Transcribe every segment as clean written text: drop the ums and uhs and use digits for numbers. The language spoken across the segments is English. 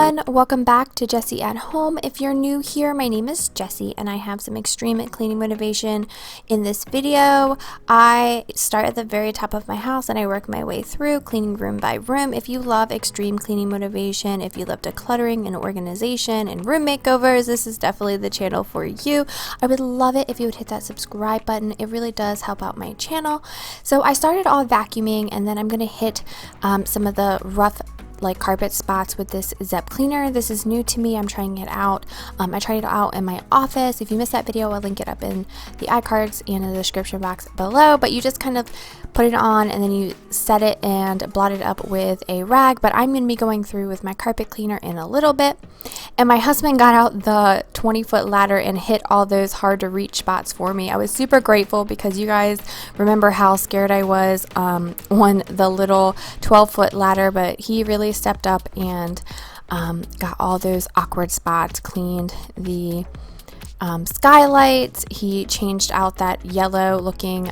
And welcome back to Jessie at Home. If you're new here, my name is Jessie and I have some extreme cleaning motivation in this video. I start at the very top of my house and I work my way through cleaning room by room. If you love extreme cleaning motivation, if you love decluttering and organization and room makeovers, this is definitely the channel for you. I would love it if you would hit that subscribe button. It really does help out my channel. So I started all vacuuming and then I'm going to hit some of the rough carpet spots with this Zep cleaner. This is new to me. I'm trying it out. I tried it out in my office. If you missed that video, I'll link it up in the iCards and in the description box below. But you just kind of put it on and then you set it and blot it up with a rag. But I'm going to be going through with my carpet cleaner in a little bit. And my husband got out the 20-foot ladder and hit all those hard to reach spots for me. I was super grateful because you guys remember how scared I was on the little 12-foot ladder, but he really stepped up and got all those awkward spots, cleaned the skylights. He changed out that yellow looking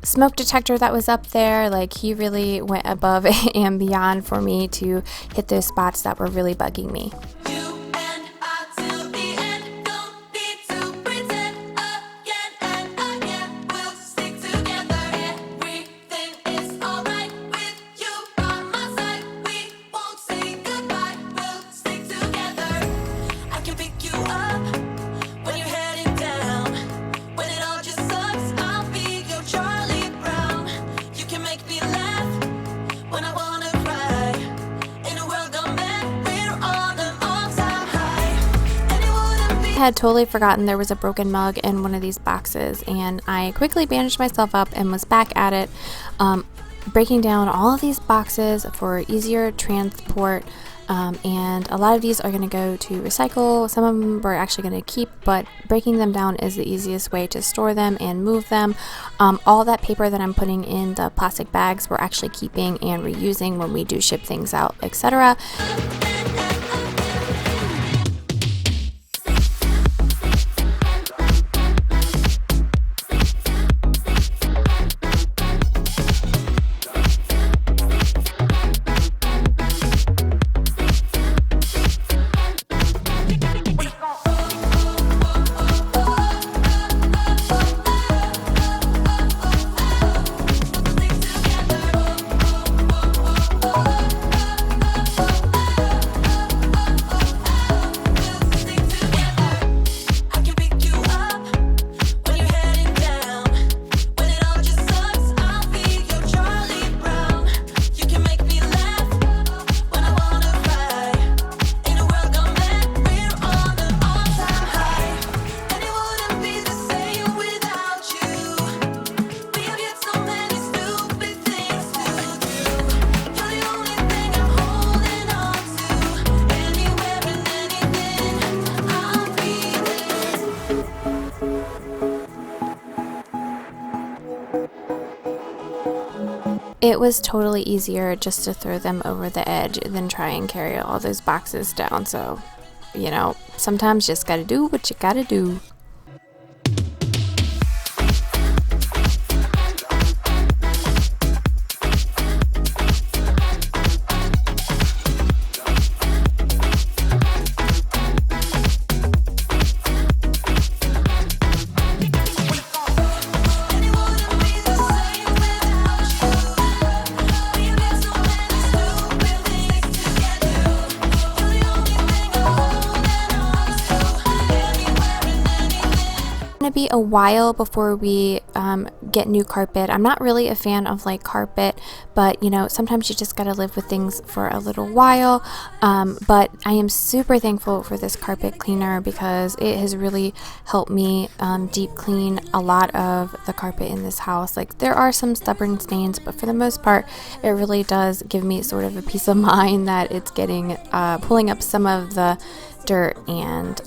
smoke detector that was up there. Like, he really went above and beyond for me to hit those spots that were really bugging me. I had totally forgotten there was a broken mug in one of these boxes, and I quickly bandaged myself up and was back at it, breaking down all of these boxes for easier transport. And a lot of these are going to go to recycle. Some of them we're actually going to keep, but breaking them down is the easiest way to store them and move them. All that paper that I'm putting in the plastic bags we're actually keeping and reusing when we do ship things out, etc. It was totally easier just to throw them over the edge than try and carry all those boxes down. So, you know, sometimes you just gotta do what you gotta do. Be a while before we get new carpet. I'm not really a fan of carpet, but you know, sometimes you just gotta live with things for a little while. But I am super thankful for this carpet cleaner because it has really helped me deep clean a lot of the carpet in this house. Like, there are some stubborn stains, but for the most part it really does give me sort of a peace of mind that it's getting pulling up some of the dirt and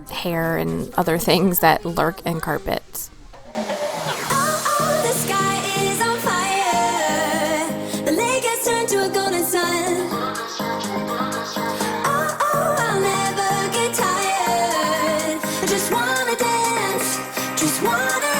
hair and other things that lurk in carpets. Oh, the sky is on fire. The lake has turned to a golden sun. Oh, I'll never get tired. I just wanna dance, just wanna run.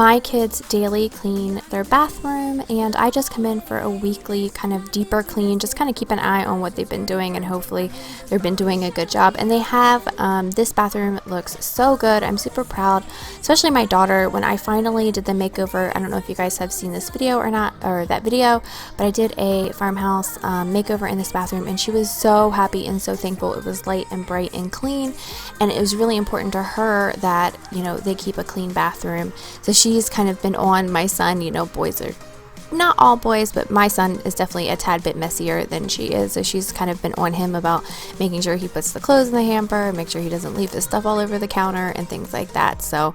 My kids daily clean their bathroom, and I just come in for a weekly kind of deeper clean, just kind of keep an eye on what they've been doing, and hopefully they've been doing a good job. And they have, this bathroom looks so good. I'm super proud, especially my daughter. When I finally did the makeover, I don't know if you guys have seen this video or not, or that video, but I did a farmhouse makeover in this bathroom, and she was so happy and so thankful. It was light and bright and clean, and it was really important to her that, you know, they keep a clean bathroom. So she's kind of been on my son. You know, boys are, not all boys, but my son is definitely a tad bit messier than she is. So she's kind of been on him about making sure he puts the clothes in the hamper, make sure he doesn't leave his stuff all over the counter and things like that. So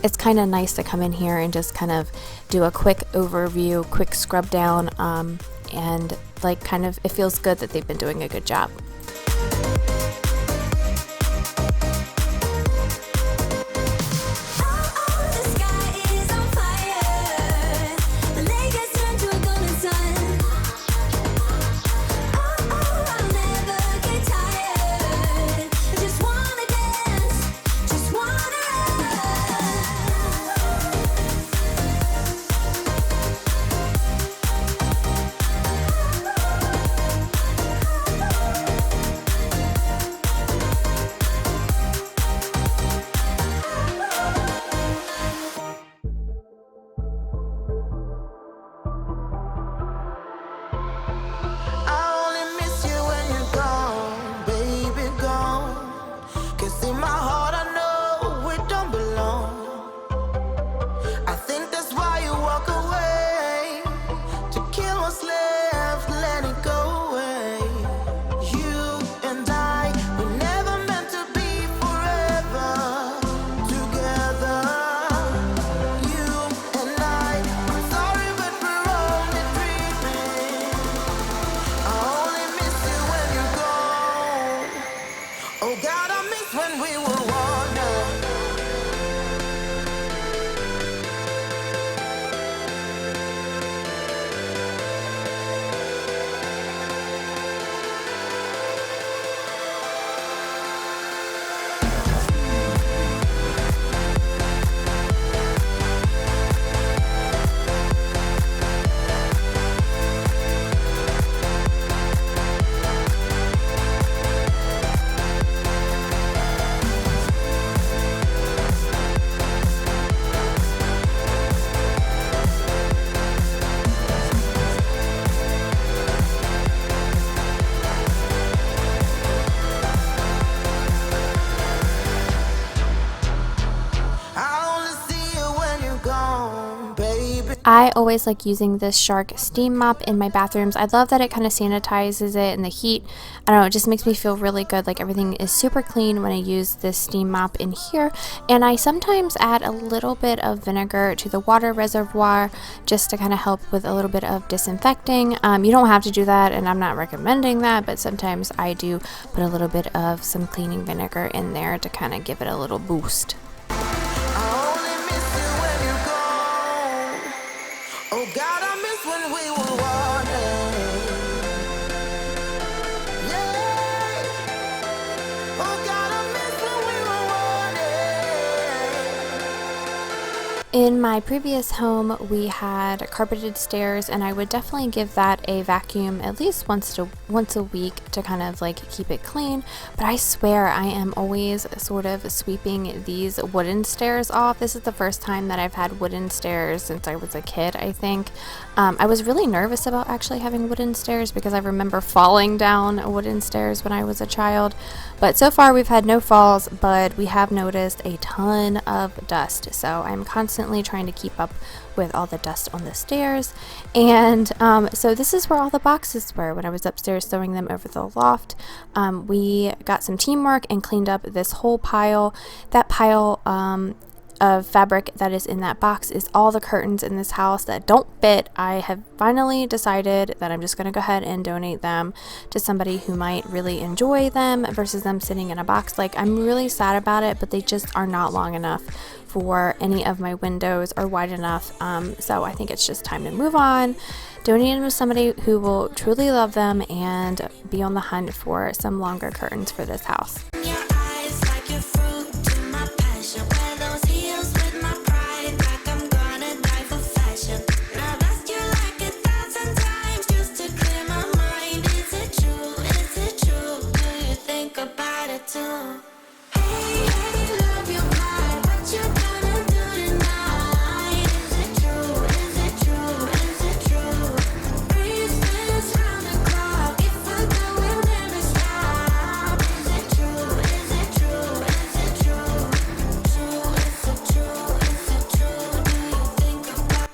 it's kind of nice to come in here and just kind of do a quick overview, quick scrub down, and like kind of, it feels good that they've been doing a good job. I always like using this Shark steam mop in my bathrooms. I love that it kind of sanitizes it, and the heat, I don't know, it just makes me feel really good. Like everything is super clean when I use this steam mop in here. And I sometimes add a little bit of vinegar to the water reservoir just to kind of help with a little bit of disinfecting. You don't have to do that, and I'm not recommending that, but sometimes I do put a little bit of some cleaning vinegar in there to kind of give it a little boost. Oh God, I miss when we were wanted. Yeah. Oh God, I miss when we were wanted. In my previous home, we had carpeted stairs, and I would definitely give that a vacuum at least once a week to kind of like keep it clean. But I swear I am always sort of sweeping these wooden stairs off. This is the first time that I've had wooden stairs since I was a kid, I think. I was really nervous about actually having wooden stairs because I remember falling down wooden stairs when I was a child. But so far we've had no falls, but we have noticed a ton of dust. So I'm constantly trying to keep up with all the dust on the stairs. And so this is where all the boxes were when I was upstairs throwing them over the loft. We got some teamwork and cleaned up this whole pile. That pile of fabric that is in that box is all the curtains in this house that don't fit. I have finally decided that I'm just going to go ahead and donate them to somebody who might really enjoy them versus them sitting in a box. Like, I'm really sad about it, but they just are not long enough for any of my windows or wide enough. So I think it's just time to move on, donate them to somebody who will truly love them, and be on the hunt for some longer curtains for this house.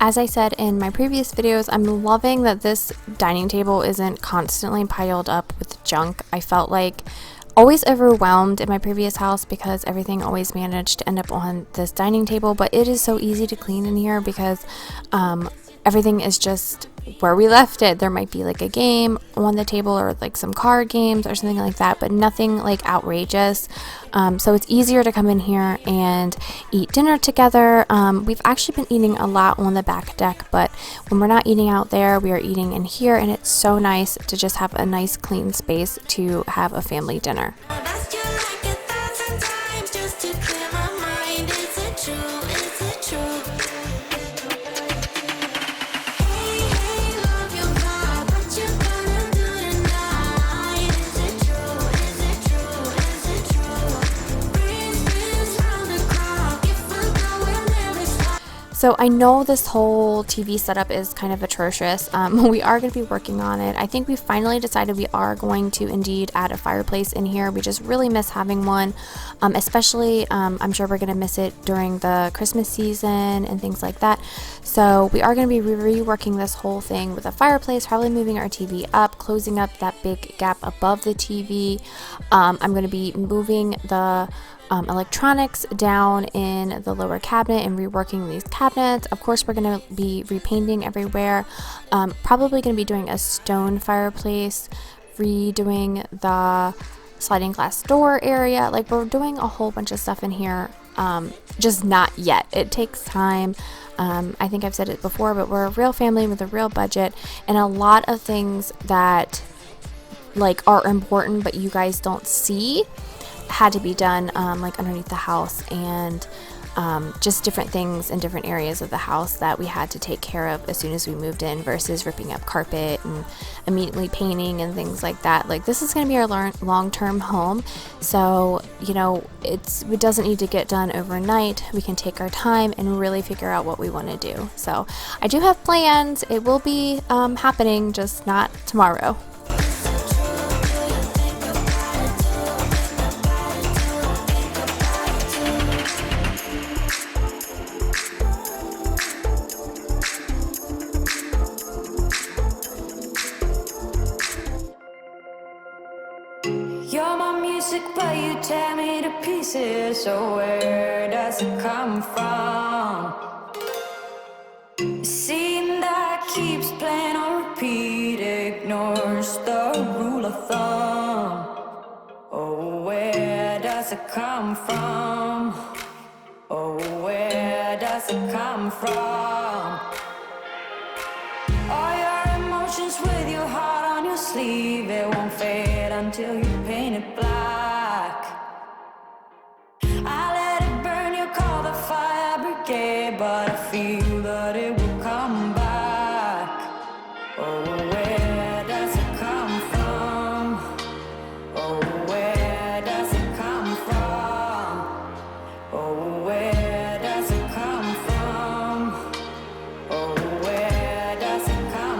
As I said in my previous videos, I'm loving that this dining table isn't constantly piled up with junk. I felt like always overwhelmed in my previous house because everything always managed to end up on this dining table, but it is so easy to clean in here because everything is just where we left it. There might be like a game on the table or like some card games or something like that, but nothing like outrageous. So it's easier to come in here and eat dinner together. We've actually been eating a lot on the back deck, but when we're not eating out there, we are eating in here, and it's so nice to just have a nice clean space to have a family dinner. So I know this whole TV setup is kind of atrocious. We are going to be working on it. I think we finally decided we are going to indeed add a fireplace in here. We just really miss having one, especially I'm sure we're going to miss it during the Christmas season and things like that. So we are going to be reworking this whole thing with a fireplace, probably moving our TV up, closing up that big gap above the TV. I'm going to be moving the electronics down in the lower cabinet and reworking these cabinets. Of course, we're going to be repainting everywhere. Probably going to be doing a stone fireplace, redoing the sliding glass door area. Like, we're doing a whole bunch of stuff in here, just not yet. It takes time. I think I've said it before, but we're a real family with a real budget, and a lot of things that like are important but you guys don't see had to be done like underneath the house, and just different things in different areas of the house that we had to take care of as soon as we moved in, versus ripping up carpet and immediately painting and things like that. Like, this is going to be our long-term home, so you know it doesn't need to get done overnight. We can take our time and really figure out what we want to do. So I do have plans. It will be happening, just not tomorrow. You're my music, but you tear me to pieces. So where does it come from? The scene that keeps playing on repeat ignores the rule of thumb. Oh, where does it come from? Oh, where does it come from? All your emotions with your heart on your sleeve, it won't fade until you paint it black. I let it burn, you call the fire brigade, but I feel that it will come back. Oh, where does it come from? Oh, where does it come from? Oh, where does it come from? Oh, where does it come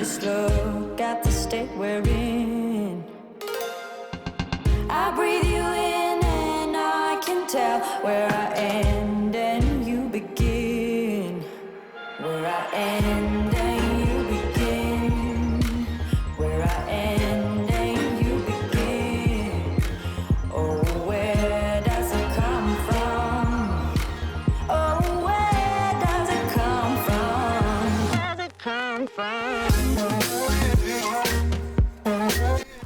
just look at the state we're in. I breathe you in and I can tell where I end and you begin. Where I end and you begin. Where I end and you begin. Oh, where does it come from? Oh, where does it come from? Where does it come from?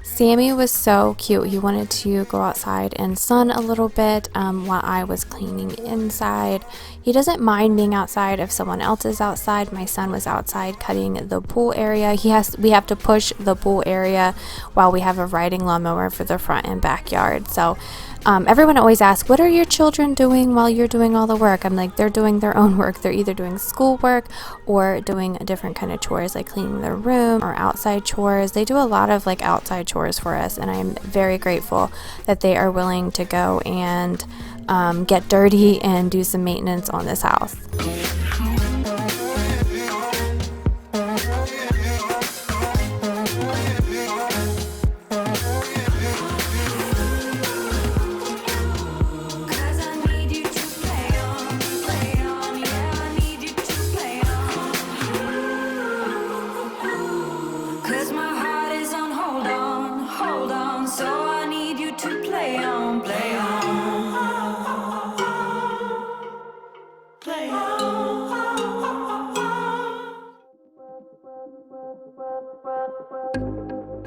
Sammy was so cute. He wanted to go outside and sun a little bit while I was cleaning inside. He doesn't mind being outside if someone else is outside. My son was outside cutting the pool area. We have to push the pool area while we have a riding lawnmower for the front and backyard. So everyone always asks, what are your children doing while you're doing all the work? I'm like, they're doing their own work. They're either doing schoolwork or doing a different kind of chores, like cleaning their room or outside chores. They do a lot of like outside chores for us, and I'm very grateful that they are willing to go and get dirty and do some maintenance on this house.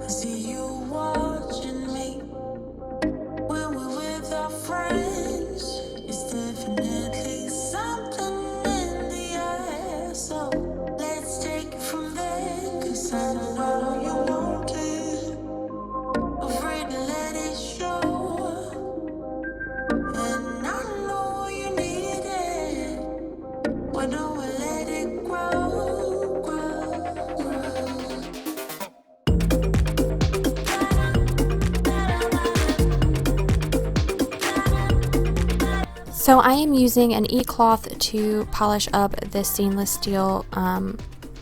I see you watching me when we're with our friends. It's definitely something in the air. So let's take it from there. 'Cause I know you want it. Afraid to let it show. And I know you need it. Why don't we let it grow, grow, grow? So I am using an e-cloth to polish up this stainless steel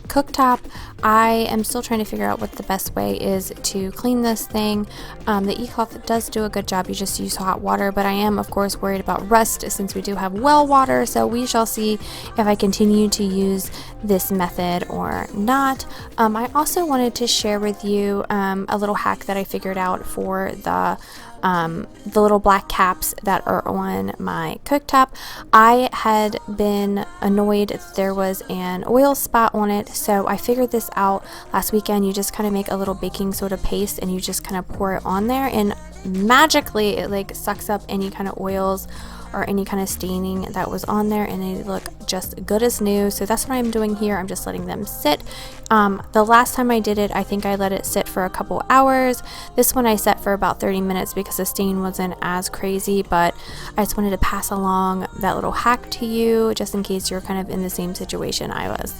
cooktop. I am still trying to figure out what the best way is to clean this thing. The e-cloth does do a good job. You just use hot water, but I am of course worried about rust since we do have well water, so we shall see if I continue to use this method or not. I also wanted to share with you a little hack that I figured out for the little black caps that are on my cooktop. I had been annoyed that there was an oil spot on it, so I figured this out last weekend. You just kind of make a little baking soda paste and you just kind of pour it on there, and magically it like sucks up any kind of oils or any kind of staining that was on there, and they look just good as new. So that's what I'm doing here. I'm just letting them sit. The last time I did it, I think I let it sit for a couple hours. This one I set for about 30 minutes because the stain wasn't as crazy, but I just wanted to pass along that little hack to you just in case you're kind of in the same situation I was.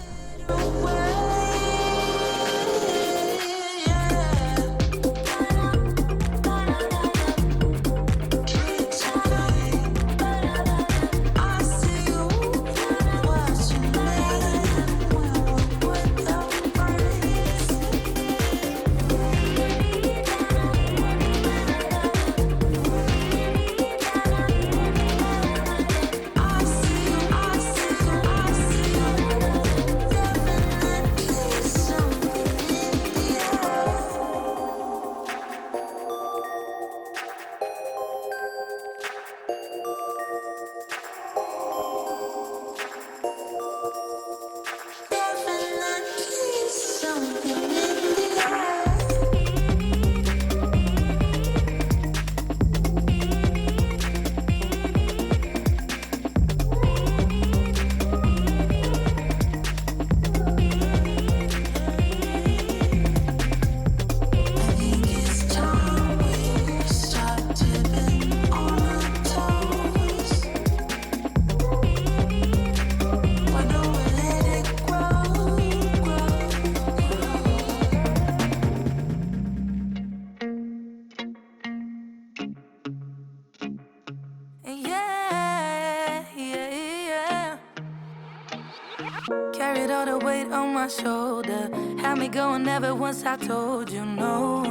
Carried all the weight on my shoulder. Had me going never once I told you no.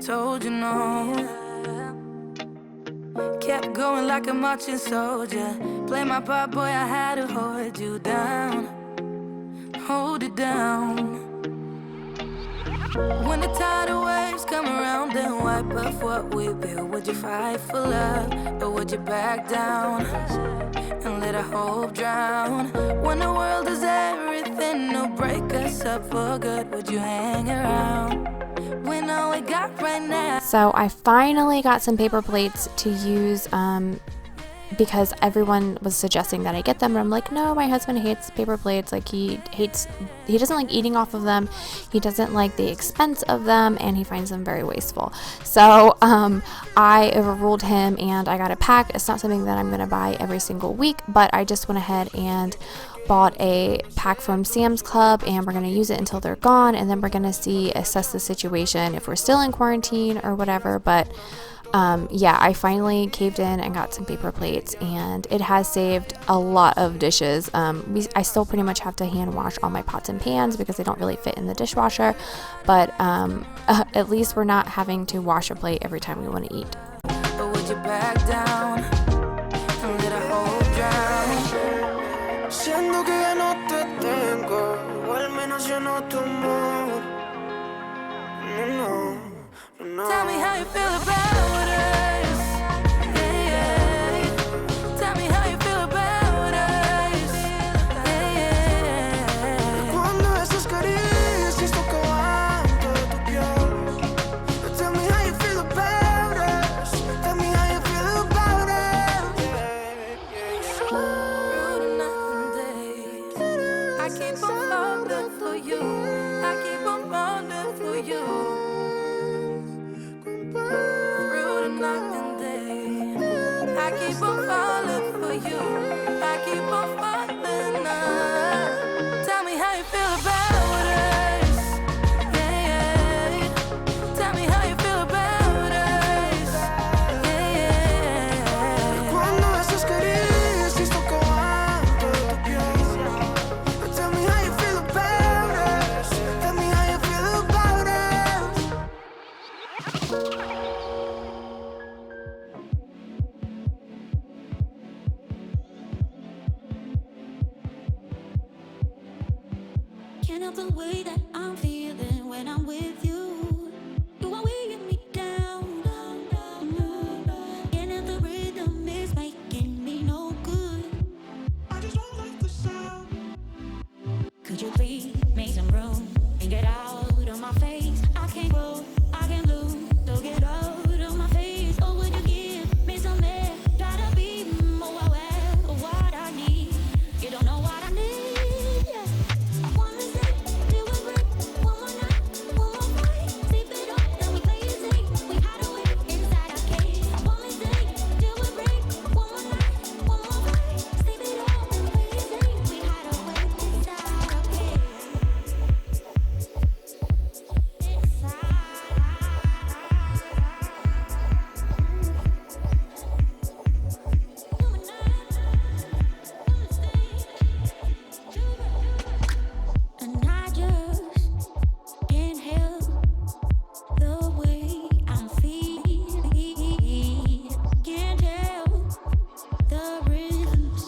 Told you no. Kept going like a marching soldier. Play my part, boy, I had to hold you down. Hold it down. When the tidal waves come around and wipe off what we built, would you fight for love or would you back down and let our hope drown? When the world is everything, no break us up for good, would you hang around? when all we got right now. So I finally got some paper plates to use because everyone was suggesting that I get them, and I'm like, no, my husband hates paper plates. Like he doesn't like eating off of them, he doesn't like the expense of them, and he finds them very wasteful. So I overruled him and I got a pack. It's not something that I'm going to buy every single week, but I just went ahead and bought a pack from Sam's Club, and we're going to use it until they're gone, and then we're going to assess the situation if we're still in quarantine or whatever. But yeah, I finally caved in and got some paper plates, and it has saved a lot of dishes. I still pretty much have to hand wash all my pots and pans because they don't really fit in the dishwasher, but at least we're not having to wash a plate every time we want to eat. But would you back down and let a hole drown? Siendo que ya no te tengo, o al menos yo no tu amor. No, no, no. Tell me how you feel about us. Yeah, yeah. Tell me how you feel about us. Yeah, yeah. Cuando esas caricias tocaban toda tu piel. Tell me how you feel about us. Tell me how you feel about us. Through the night and day, I keep on falling for you. I keep on falling for you. Through the night and day, I keep on falling for you. I keep on falling now. Tell me how you feel about us. Yeah, yeah. Tell me how you feel about us. Yeah, yeah. Cuando esas caricias tocaban toda tu piel. Tell me how you feel about us. Tell me how you feel about us. Can't help the way that I'm feeling when I'm with you. You are weighing me down. And if the rhythm is making me no good, I just don't like the sound. Could you please make some room and get out of my face? I can't grow, I can't lose, so get out of my face. Or would you give me some air? Try to be more aware of what I need. You don't know what I need, yeah. One mistake, till we break. One more night, one more fight. Sleep it up, then we play it safe. We hide away inside our cage. One mistake, till we break. One more night, one more fight. Sleep it up, then we play it safe. We hide away inside our cage. And I just can't help the way I'm feeling. Can't help the rhythms.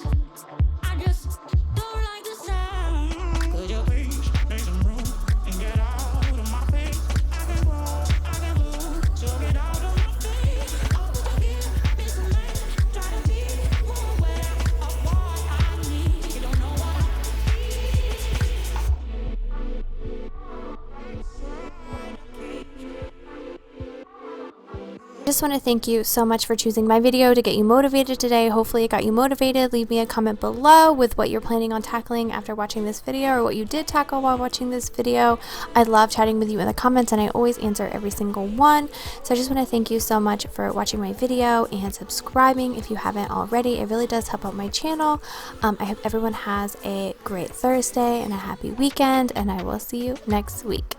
I just don't like the sound. Could you please make some room and get out of my face? I can grow, I can lose, so get out of my face. Oh, would you give me some air? Try to be more aware of what I need. You don't know what I I just want to thank you so much for choosing my video to get you motivated today. Hopefully it got you motivated. Leave me a comment below with what you're planning on tackling after watching this video, or what you did tackle while watching this video. I love chatting with you in the comments, and I always answer every single one. So I just want to thank you so much for watching my video and subscribing if you haven't already. It really does help out my channel. I hope everyone has a great Thursday and a happy weekend, and I will see you next week.